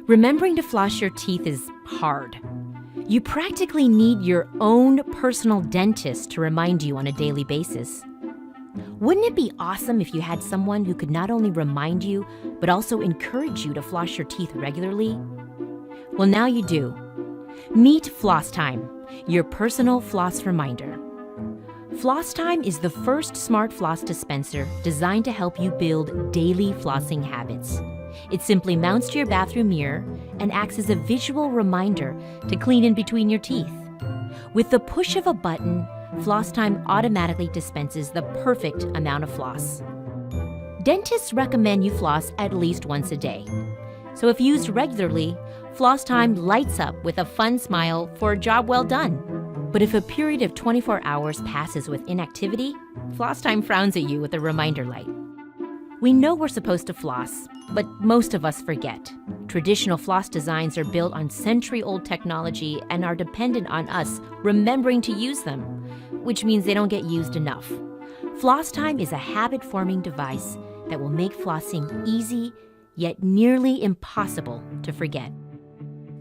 Remembering to floss your teeth is hard. You practically need your own personal dentist to remind you on a daily basis. Wouldn't it be awesome if you had someone who could not only remind you, but also encourage you to floss your teeth regularly? Well, now you do. Meet Flosstime, your personal floss reminder. Flosstime is the first smart floss dispenser designed to help you build daily flossing habits. It simply mounts to your bathroom mirror and acts as a visual reminder to clean in between your teeth. With the push of a button, Flosstime automatically dispenses the perfect amount of floss. Dentists recommend you floss at least once a day. So if used regularly, Flosstime lights up with a fun smile for a job well done. But if a period of 24 hours passes with inactivity, Flosstime frowns at you with a reminder light. We know we're supposed to floss, but most of us forget. Traditional floss designs are built on century-old technology and are dependent on us remembering to use them, which means they don't get used enough. Flosstime is a habit-forming device that will make flossing easy, yet nearly impossible to forget.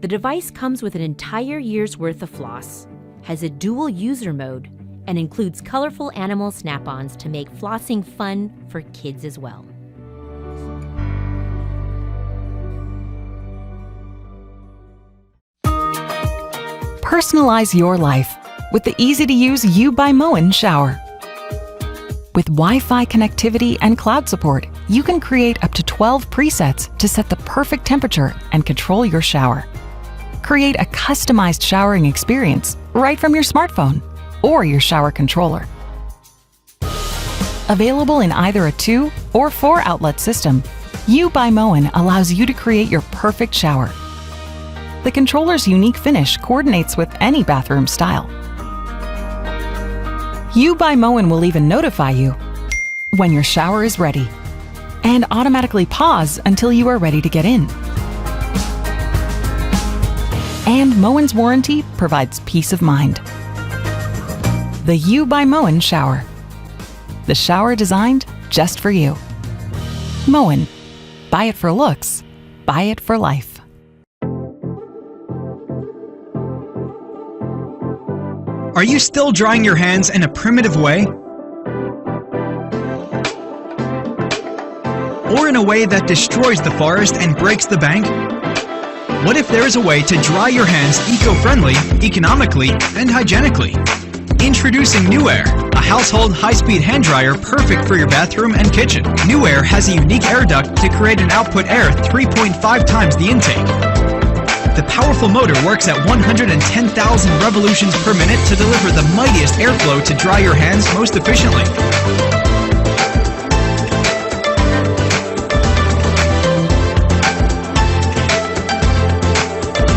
The device comes with an entire year's worth of floss, has a dual user mode, and includes colorful animal snap-ons to make flossing fun for kids as well. Personalize your life with the easy-to-use You by Moen shower. With Wi-Fi connectivity and cloud support, you can create up to 12 presets to set the perfect temperature and control your shower. Create a customized showering experience right from your smartphone or your shower controller. Available in either a 2 or 4 outlet system, You by Moen allows you to create your perfect shower. The controller's unique finish coordinates with any bathroom style. You by Moen will even notify you when your shower is ready and automatically pause until you are ready to get in. And Moen's warranty provides peace of mind. The You by Moen shower. The shower designed just for you. Moen. Buy it for looks. Buy it for life. Are you still drying your hands in a primitive way? Or in a way that destroys the forest and breaks the bank? What if there is a way to dry your hands eco-friendly, economically, and hygienically? Introducing Nyuair, a household high-speed hand dryer perfect for your bathroom and kitchen. Nyuair has a unique air duct to create an output air 3.5 times the intake. The powerful motor works at 110,000 revolutions per minute to deliver the mightiest airflow to dry your hands most efficiently.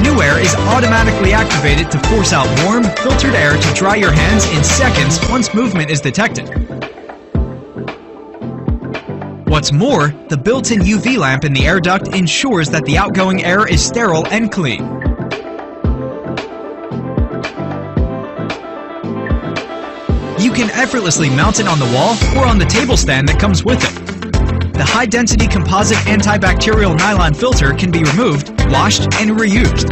Nyuair is automatically activated to force out warm, filtered air to dry your hands in seconds once movement is detected. What's more, the built-in UV lamp in the air duct ensures that the outgoing air is sterile and clean. You can effortlessly mount it on the wall or on the table stand that comes with it. The high-density composite antibacterial nylon filter can be removed, washed, and reused.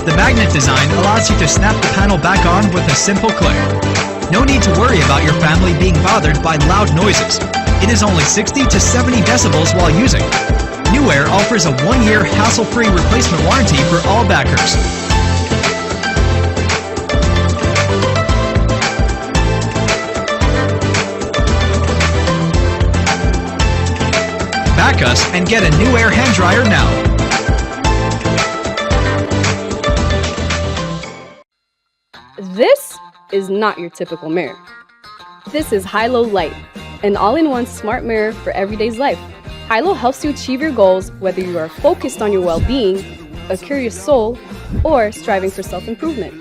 The magnet design allows you to snap the panel back on with a simple click. No need to worry about your family being bothered by loud noises. It is only 60 to 70 decibels while using. Nyuair offers a 1-year hassle-free replacement warranty for all backers. Back us and get a Nyuair hand dryer now. This is not your typical mirror. This is Hilo Light, an all-in-one smart mirror for everyday's life. Hilo helps you achieve your goals whether you are focused on your well-being, a curious soul, or striving for self-improvement.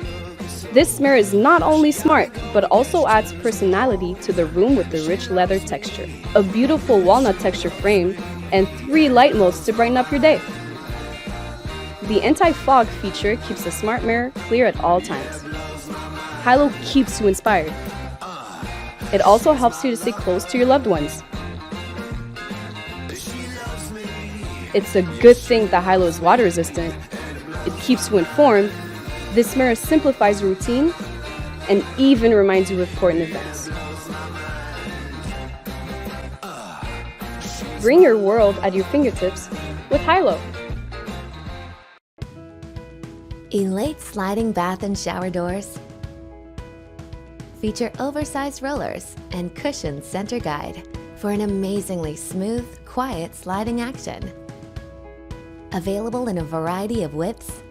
This mirror is not only smart, but also adds personality to the room with the rich leather texture, a beautiful walnut texture frame, and 3 light modes to brighten up your day. The anti-fog feature keeps the smart mirror clear at all times. Hilo keeps you inspired. It also helps you to stay close to your loved ones. It's a good thing that Hilo is water resistant. It keeps you informed. This mirror simplifies your routine and even reminds you of important events. Bring your world at your fingertips with Hilo. Elate sliding bath and shower doors feature oversized rollers and cushioned center guide for an amazingly smooth, quiet sliding action. Available in a variety of widths,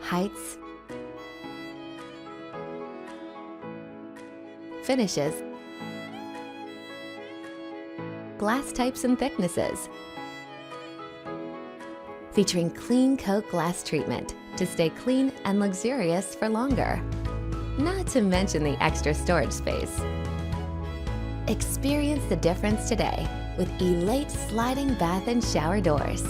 heights, finishes, glass types and thicknesses, featuring clean coat glass treatment to stay clean and luxurious for longer. Not to mention the extra storage space. Experience the difference today with Elate sliding bath and shower doors.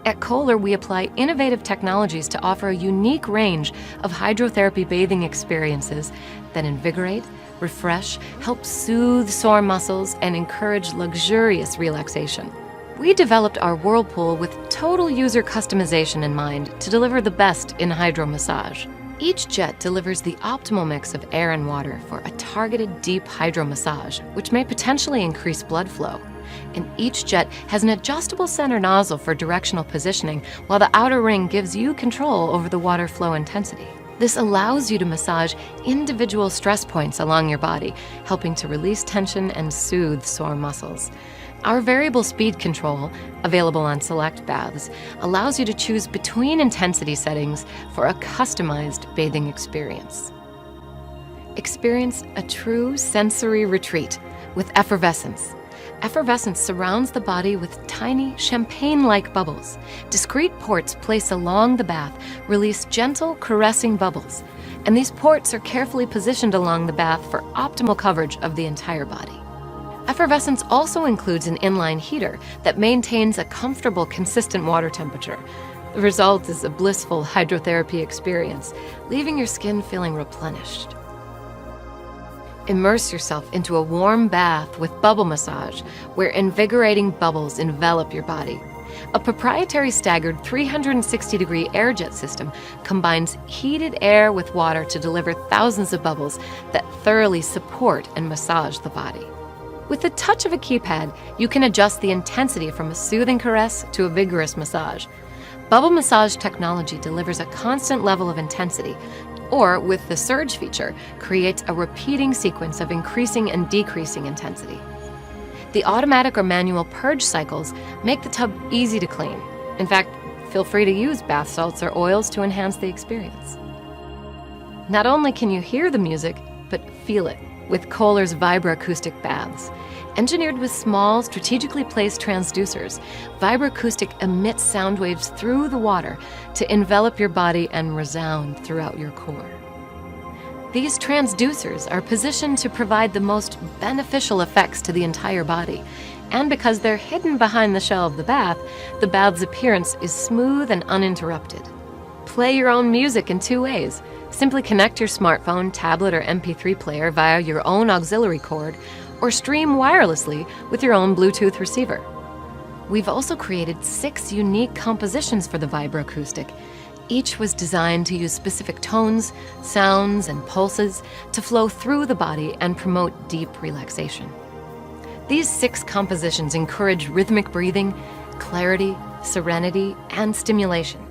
At Kohler, we apply innovative technologies to offer a unique range of hydrotherapy bathing experiences that invigorate, refresh, help soothe sore muscles, and encourage luxurious relaxation. We developed our whirlpool with total user customization in mind to deliver the best in hydro massage. Each jet delivers the optimal mix of air and water for a targeted deep hydro massage, which may potentially increase blood flow. And each jet has an adjustable center nozzle for directional positioning, while the outer ring gives you control over the water flow intensity. This allows you to massage individual stress points along your body, helping to release tension and soothe sore muscles. Our variable speed control, available on select baths, allows you to choose between intensity settings for a customized bathing experience. Experience a true sensory retreat with effervescence. Effervescence surrounds the body with tiny, champagne-like bubbles. Discrete ports placed along the bath release gentle, caressing bubbles, and these ports are carefully positioned along the bath for optimal coverage of the entire body. Effervescence also includes an inline heater that maintains a comfortable, consistent water temperature. The result is a blissful hydrotherapy experience, leaving your skin feeling replenished. Immerse yourself into a warm bath with bubble massage, where invigorating bubbles envelop your body. A proprietary staggered 360-degree air jet system combines heated air with water to deliver thousands of bubbles that thoroughly support and massage the body. With the touch of a keypad, you can adjust the intensity from a soothing caress to a vigorous massage. Bubble massage technology delivers a constant level of intensity, or with the surge feature, creates a repeating sequence of increasing and decreasing intensity. The automatic or manual purge cycles make the tub easy to clean. In fact, feel free to use bath salts or oils to enhance the experience. Not only can you hear the music, but feel it with Kohler's vibroacoustic baths. Engineered with small, strategically placed transducers, vibroacoustic emits sound waves through the water to envelop your body and resound throughout your core. These transducers are positioned to provide the most beneficial effects to the entire body. And because they're hidden behind the shell of the bath's appearance is smooth and uninterrupted. Play your own music in two ways. Simply connect your smartphone, tablet, or MP3 player via your own auxiliary cord, or stream wirelessly with your own Bluetooth receiver. We've also created 6 unique compositions for the vibroacoustic. Each was designed to use specific tones, sounds, and pulses to flow through the body and promote deep relaxation. These 6 compositions encourage rhythmic breathing, clarity, serenity, and stimulation.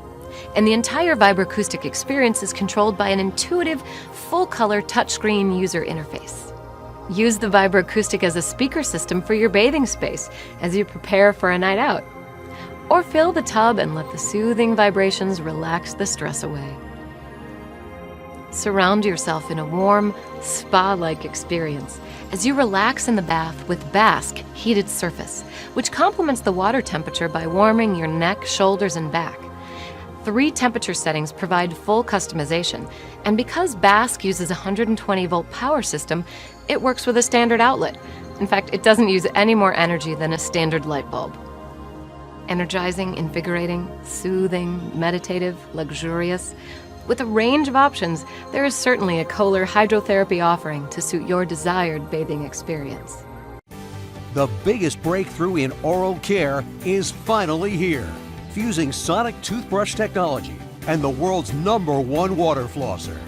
And the entire vibroacoustic experience is controlled by an intuitive, full-color touchscreen user interface. Use the vibroacoustic as a speaker system for your bathing space as you prepare for a night out. Or fill the tub and let the soothing vibrations relax the stress away. Surround yourself in a warm, spa-like experience as you relax in the bath with Bask heated surface, which complements the water temperature by warming your neck, shoulders, and back. 3 temperature settings provide full customization, and because Bask uses a 120-volt power system, it works with a standard outlet. In fact, it doesn't use any more energy than a standard light bulb. Energizing, invigorating, soothing, meditative, luxurious. With a range of options, there is certainly a Kohler hydrotherapy offering to suit your desired bathing experience. The biggest breakthrough in oral care is finally here. Fusing sonic toothbrush technology and the world's #1 water flosser.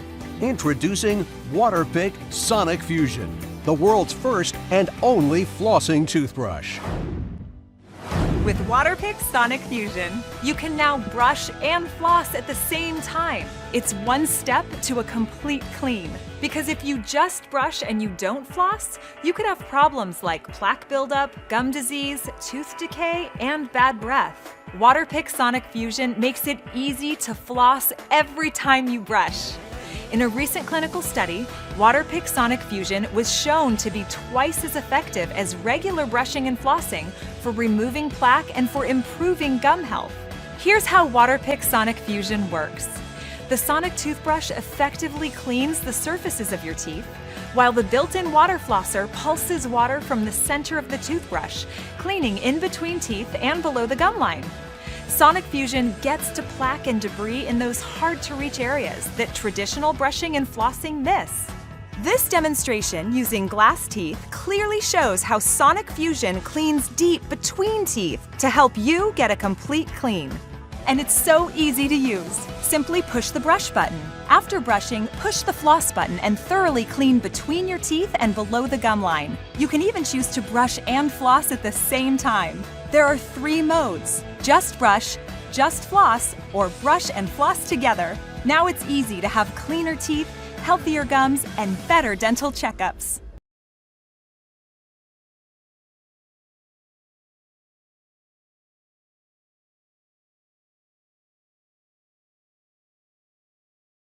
Introducing Waterpik Sonic Fusion, the world's first and only flossing toothbrush. With Waterpik Sonic Fusion, you can now brush and floss at the same time. It's one step to a complete clean. Because if you just brush and you don't floss, you could have problems like plaque buildup, gum disease, tooth decay, and bad breath. Waterpik Sonic Fusion makes it easy to floss every time you brush. In a recent clinical study, Waterpik Sonic Fusion was shown to be twice as effective as regular brushing and flossing for removing plaque and for improving gum health. Here's how Waterpik Sonic Fusion works. The sonic toothbrush effectively cleans the surfaces of your teeth, while the built-in water flosser pulses water from the center of the toothbrush, cleaning in between teeth and below the gum line. Sonic Fusion gets to plaque and debris in those hard-to-reach areas that traditional brushing and flossing miss. This demonstration using glass teeth clearly shows how Sonic Fusion cleans deep between teeth to help you get a complete clean. And it's so easy to use. Simply push the brush button. After brushing, push the floss button and thoroughly clean between your teeth and below the gum line. You can even choose to brush and floss at the same time. There are 3 modes: just brush, just floss, or brush and floss together. Now it's easy to have cleaner teeth, healthier gums, and better dental checkups.